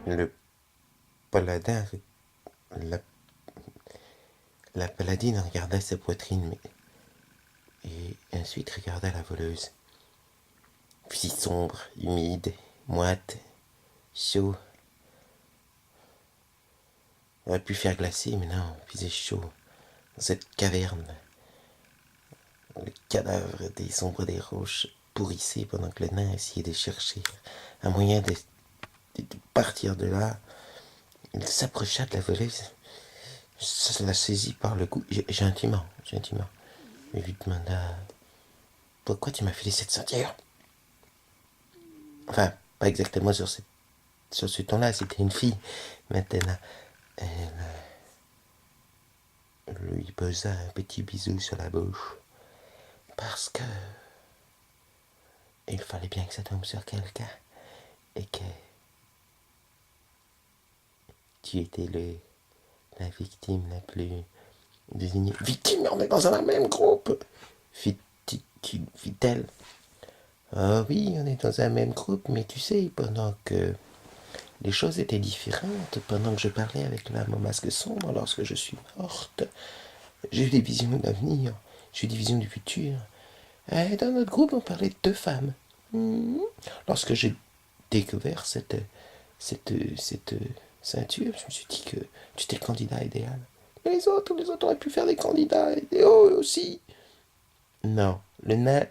Le paladin, la, la paladine regarda sa poitrine et ensuite regarda la voleuse. Puis sombre, humide, moite, chaud. On aurait pu faire glacer, mais non, il faisait chaud. Dans cette caverne, le cadavre des ombres des roches pourrissait pendant que le nain essayait de chercher un moyen de partir de là. Il s'approcha de la voleuse, la saisit par le cou, gentiment. Il lui demanda « Pourquoi tu m'as filé cette ceinture ?» Enfin, pas exactement sur ce ton-là, c'était une fille. Maintenant, elle lui posa un petit bisou sur la bouche. Parce que il fallait bien que ça tombe sur quelqu'un. Et que tu étais la victime la plus désignée. Victime, on est dans un même groupe, fit-elle. Ah oui, on est dans un même groupe, mais tu sais, pendant que les choses étaient différentes, pendant que je parlais avec l'âme au masque sombre, lorsque je suis morte, j'ai eu des visions d'avenir, j'ai eu des visions du futur. Et dans notre groupe, on parlait de 2 femmes. Lorsque j'ai découvert cette ceinture, je me suis dit que tu étais le candidat idéal. Et les autres auraient pu faire des candidats idéaux aussi. Non, le nain,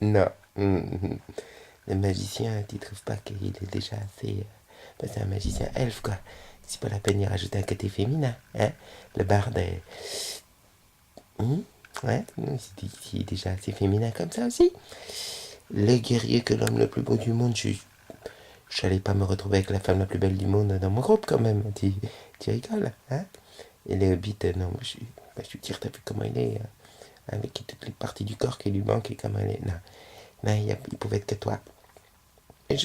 non. Le magicien, tu trouves pas qu'il est déjà assez... c'est un magicien elfe, quoi. C'est pas la peine d'y rajouter un côté féminin, hein. Le barde est... ouais, c'est déjà assez féminin comme ça aussi. Le guerrier que l'homme le plus beau du monde, je n'allais pas me retrouver avec la femme la plus belle du monde dans mon groupe quand même. Tu rigoles, hein. Et les hobbits, non, je suis dire, t'as vu comment il est, avec toutes les parties du corps qui lui manquent et comment elle est. Non, il pouvait être que toi. Et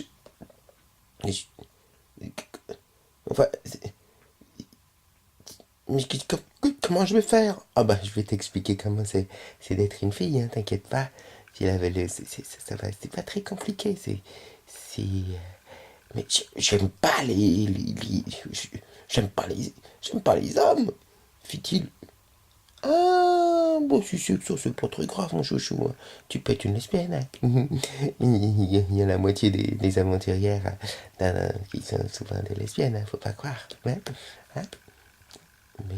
enfin, mais comment je vais faire? Ah bah, je vais t'expliquer comment c'est d'être une fille, hein, t'inquiète pas. Si la veut, c'est pas très compliqué, mais j'aime pas j'aime pas les hommes, fit-il. Ah, bon, si c'est que ça, c'est pas très grave, mon chouchou. Tu peux être une lesbienne, hein. Il y a la moitié des aventurières qui sont souvent des lesbiennes, hein, faut pas croire. Hein, hein. Mais,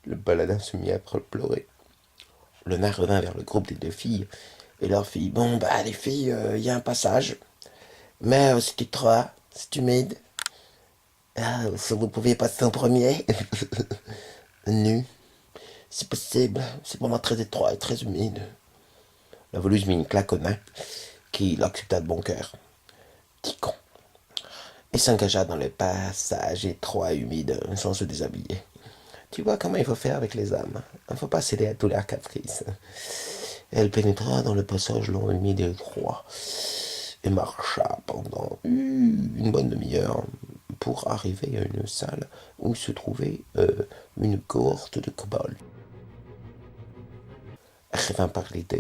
le paladin se mit à pleurer. Le nain revint vers le groupe des 2 filles et leur fit « Bon, bah, les filles, il y a un passage. Mais c'était trop, c'est humide. Ah, si vous pouviez passer en premier. Nu. C'est possible. C'est vraiment très étroit et très humide. » La voleuse mit une claque au nain, qui l'accepta de bon cœur. Petit con. Et s'engagea dans le passage étroit et humide, sans se déshabiller. Tu vois comment il faut faire avec les âmes. Il ne faut pas céder à tous leurs caprices. Elle pénétra dans le passage long, humide et étroit, et marcha pendant une bonne demi-heure pour arriver à une salle où se trouvait une cohorte de kobolds. Elle revint parler de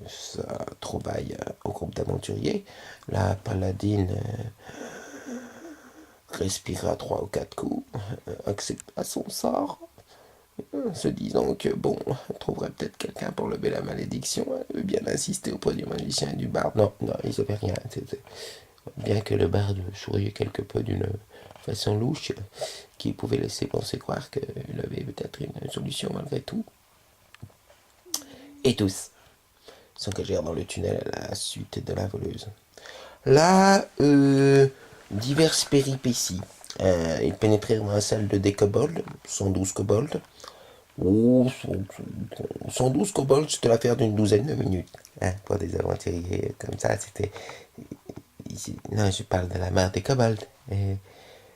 sa trouvaille au groupe d'aventuriers. La paladine respira 3 ou 4 coups, accepta son sort, se disant que bon, elle trouverait peut-être quelqu'un pour lever la malédiction. Elle veut bien insister auprès du magicien et du barde. Non, ils ne savaient rien. Bien que le barde souriait quelque peu d'une façon louche, qui pouvait laisser penser croire qu'il avait peut-être une solution malgré tout. Et tous s'engagèrent dans le tunnel à la suite de la voleuse. Là, diverses péripéties. Ils pénétrèrent dans la salle de des kobolds, 112 kobolds. Oh, 112 kobolds, c'était l'affaire d'une douzaine de minutes. Hein, pour des aventuriers comme ça, c'était... Non, je parle de la mère des kobolds.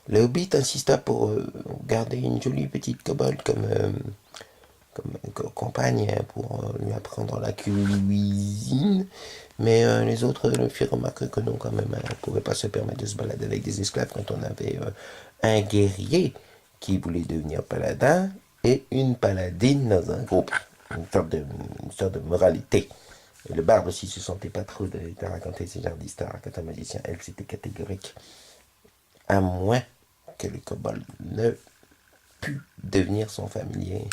Le hobbit insista pour garder une jolie petite kobold comme compagne pour lui apprendre la cuisine. Mais les autres lui firent remarquer que non, quand même, on ne pouvait pas se permettre de se balader avec des esclaves quand on avait un guerrier qui voulait devenir paladin et une paladine dans un groupe. Une sorte de moralité. Et le barde aussi se sentait pas trop de raconter ce genre d'histoire quand un magicien, elle, c'était catégorique. À moins que le kobold ne pût devenir son familier.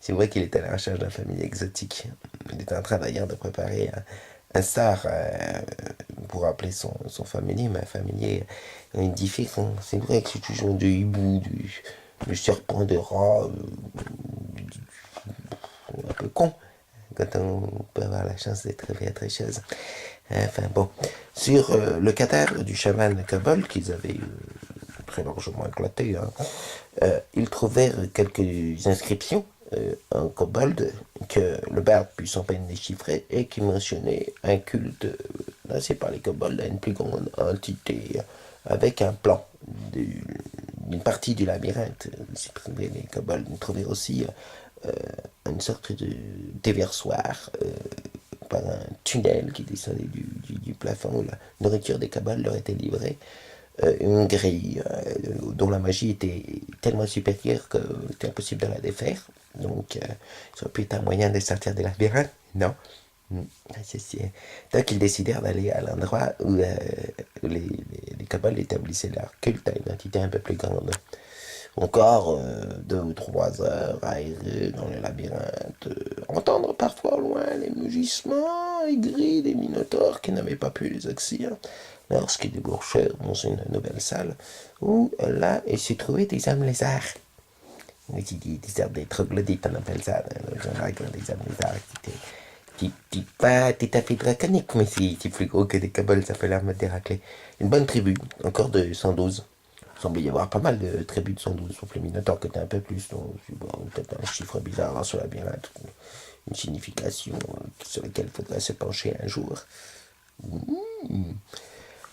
C'est vrai qu'il était à la recherche d'un familier exotique. Il était en train d'ailleurs de préparer un sort pour appeler son familier, mais un familier différent. C'est vrai que c'est toujours du hibou, du serpent de rat, un peu con quand on peut avoir la chance d'être réveillé à très chose. Enfin bon, sur le cadavre du chaman kobold qu'ils avaient très largement éclaté, hein, ils trouvèrent quelques inscriptions en kobold que le barde put sans peine déchiffrer et qui mentionnaient un culte lancé par les kobolds à une plus grande entité avec un plan d'une partie du labyrinthe. Les kobolds trouvèrent aussi une sorte de déversoir par un tunnel qui descendait du plafond où la nourriture des kobolds leur était livrée. Une grille dont la magie était tellement supérieure qu'il était impossible de la défaire. Donc, ça aurait pu être un moyen de sortir des labyrinthes. Non. Donc, ils décidèrent d'aller à l'endroit où les kobolds établissaient leur culte à une entité un peu plus grande. Encore 2 ou 3 heures à errer dans le labyrinthe, entendre parfois au loin les mugissements aigris des minotaures qui n'avaient pas pu les exercer lorsqu'ils débouchèrent dans une nouvelle salle où là il s'y trouvait des âmes lézards. Des troglodytes, on appelle ça, des âmes lézards qui pas tout à fait draconiques, mais c'est plus gros que des kobolds, ça fait l'air de racler. Une bonne tribu, encore de 112. Il semblait y avoir pas mal de tribus de 112, sauf les Minotaures qui étaient un peu plus, donc bon, peut-être un chiffre bizarre là, sur la labyrinthe, une signification sur laquelle il faudrait se pencher un jour.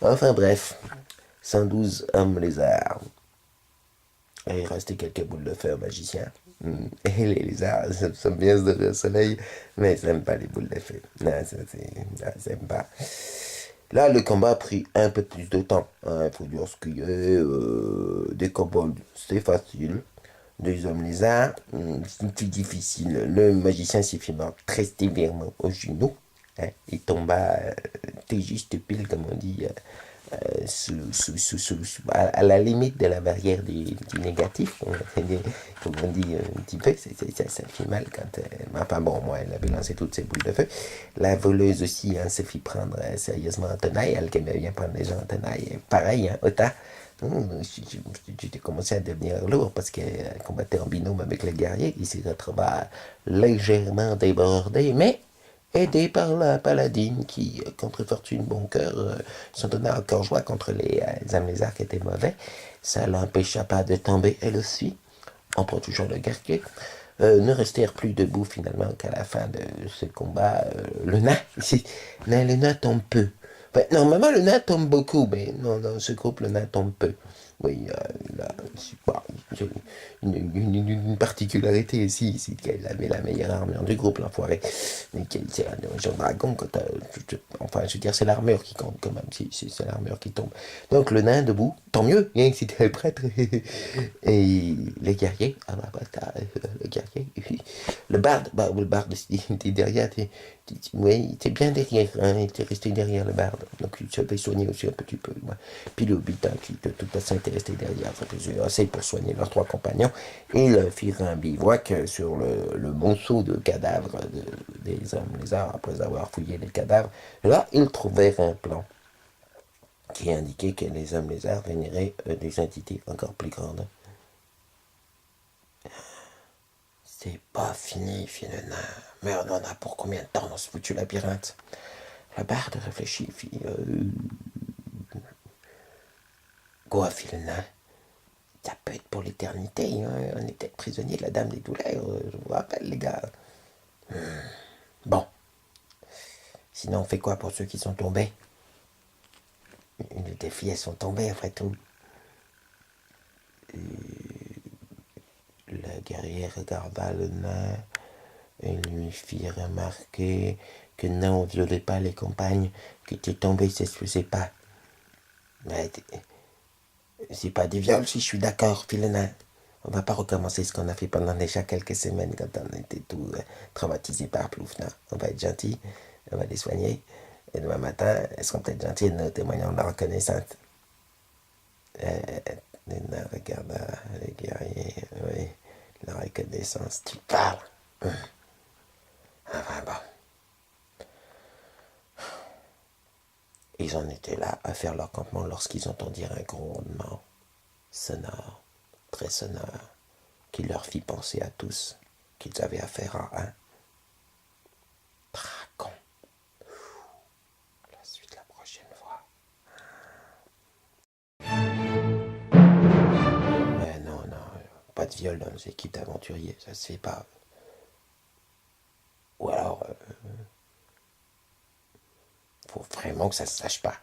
Enfin bref, 112 hommes lézards. Et il restait quelques boules de feu aux magiciens. Et les lézards sont bien se lever au soleil, mais ils n'aiment pas les boules de feu. Non, ça n'aiment pas. Là, le combat a pris un peu plus de temps. Il faut dire ce qu'il y a. Des kobolds, c'est facile. Des hommes lézards, c'est plus difficile. Le magicien s'est fait mordre très sévèrement au genou. Hein. Il tomba tout juste pile, comme on dit, à la limite de la barrière du négatif, comme on dit un petit peu, ça fait mal quand... enfin bon, moi, elle avait lancé toutes ses boules de feu. La voleuse aussi hein, se fit prendre sérieusement en tenaille, elle qui aimait bien prendre les gens en tenaille. Pareil, hein, Ota, j'ai commencé à devenir lourd parce qu'elle combattait en binôme avec le guerrier, il s'y retrouva légèrement débordé, mais aidé par la paladine qui, contre fortune bon cœur, s'en donna encore joie contre les âmes lézards qui étaient mauvais. Ça l'empêcha pas de tomber elle aussi, en protégeant le guerrier. Ne restèrent plus debout finalement qu'à la fin de ce combat. Le nain, le nain tombe peu. Enfin, normalement le nain tombe beaucoup, mais non, dans ce groupe le nain tombe peu. Oui, là, c'est pas, une particularité ici, c'est qu'elle avait la meilleure armure du groupe, l'enfoiré. Mais c'est un genre dragon, enfin, je veux dire, c'est l'armure qui compte quand même, c'est l'armure qui tombe. Donc le nain debout, tant mieux, hein, c'était le prêtre. Et les guerriers, ah bah, le guerrier, et puis le barde, le barde, t'es derrière, oui, t'es bien derrière, hein, il était resté derrière le barde, donc il se fait soigner aussi un petit peu. Ouais. Puis le hobbit, qui de toute façon était resté derrière, faisait assez pour soigner leurs 3 compagnons, et ils firent un bivouac sur le monceau de cadavres des hommes lézards, après avoir fouillé les cadavres. Là, ils trouvèrent un plan qui indiquait que les hommes lézards vénéraient des entités encore plus grandes. C'est pas fini, fit le nain. Mais on en a pour combien de temps dans ce foutu labyrinthe? La barde réfléchit, fit quoi, fit le nain? Ça peut être pour l'éternité, hein. On était prisonniers de la Dame des Douleurs, je vous rappelle, les gars. Bon. Sinon, on fait quoi pour ceux qui sont tombés? Les filles, elles sont tombées, après tout. Le guerrier regarda le nain et lui fit remarquer que non, on ne violait pas les compagnes qui étaient tombées, ça se faisait pas. Mais c'est pas des viols, si je suis d'accord, fit le nain. On va pas recommencer ce qu'on a fait pendant déjà quelques semaines quand on était tout traumatisé par Ploufna. On va être gentil. elle va les soigner. Et demain matin, elles seront peut-être gentilles et nous témoigneront de la reconnaissance. Regarde, les guerriers, oui, la reconnaissance, tu parles. Enfin bon. Ils en étaient là à faire leur campement lorsqu'ils entendirent un grondement sonore, très sonore, qui leur fit penser à tous qu'ils avaient affaire à un dragon. La suite la prochaine fois. Mais non, pas de viol dans nos équipes d'aventuriers, ça se fait pas. Ou alors, faut vraiment que ça se sache pas.